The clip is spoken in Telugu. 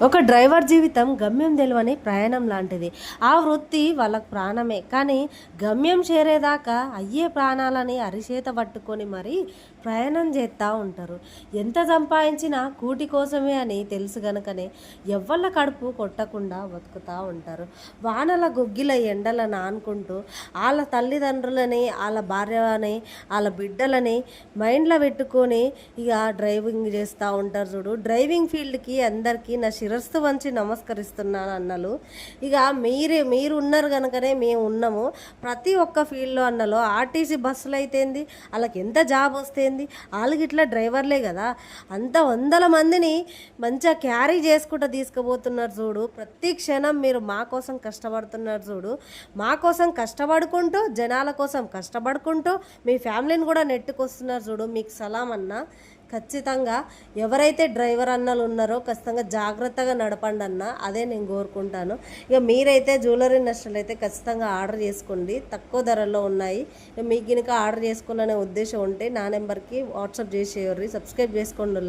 ఒక డ్రైవర్ జీవితం గమ్యం తెలియని ప్రయాణం లాంటిది. ఆ వృత్తి వాళ్ళకు ప్రాణమే. కానీ గమ్యం చేరేదాకా అయ్యే ప్రాణాలని అరిచేత పట్టుకొని మరీ ప్రయాణం చేస్తూ ఉంటారు. ఎంత సంపాదించినా కూటి కోసమే అని తెలుసు గనుకనే ఎవ్వళ్ళ కడుపు కొట్టకుండా బతుకుతూ ఉంటారు. వానల గొగ్గిల ఎండల నానుకుంటూ వాళ్ళ తల్లిదండ్రులని, వాళ్ళ భార్యని, వాళ్ళ బిడ్డలని మైండ్లో పెట్టుకొని ఇక డ్రైవింగ్ చేస్తూ ఉంటారు చూడు. డ్రైవింగ్ ఫీల్డ్కి అందరికీ నా శిరస్సు వంచి నమస్కరిస్తున్నాను అన్నలు. ఇక మీరు ఉన్నారు కనుకనే మేము ఉన్నాము. ప్రతి ఒక్క ఫీల్డ్లో అన్నలో ఆర్టీసీ బస్సులు అయితేంది, వాళ్ళకి ఎంత జాబ్ వస్తేంది, వాళ్ళకి ఇట్లా డ్రైవర్లే కదా. అంత వందల మందిని మంచిగా క్యారీ చేసుకుంటూ తీసుకుపోతున్నారు చూడు. ప్రతి క్షణం మీరు మా కోసం కష్టపడుతున్నారు చూడు. మా కోసం కష్టపడుకుంటూ, జనాల కోసం కష్టపడుకుంటూ మీ ఫ్యామిలీని కూడా నెట్టుకొస్తున్నారు చూడు. మీకు సలాం అన్న. ఖచ్చితంగా ఎవరైతే డ్రైవర్ అన్నలు ఉన్నారో ఖచ్చితంగా జాగ్రత్తగా నడపండి అన్న. అదే నేను కోరుకుంటాను. ఇక మీరైతే జ్యువెలరీ నష్టలు అయితే ఖచ్చితంగా ఆర్డర్ చేసుకోండి. తక్కువ ధరల్లో ఉన్నాయి. మీకు కనుక ఆర్డర్ చేసుకోవాలనే ఉద్దేశం ఉంటే నా నెంబర్కి వాట్సాప్ చేసేయర్రి. సబ్స్క్రైబ్ చేసుకోండి.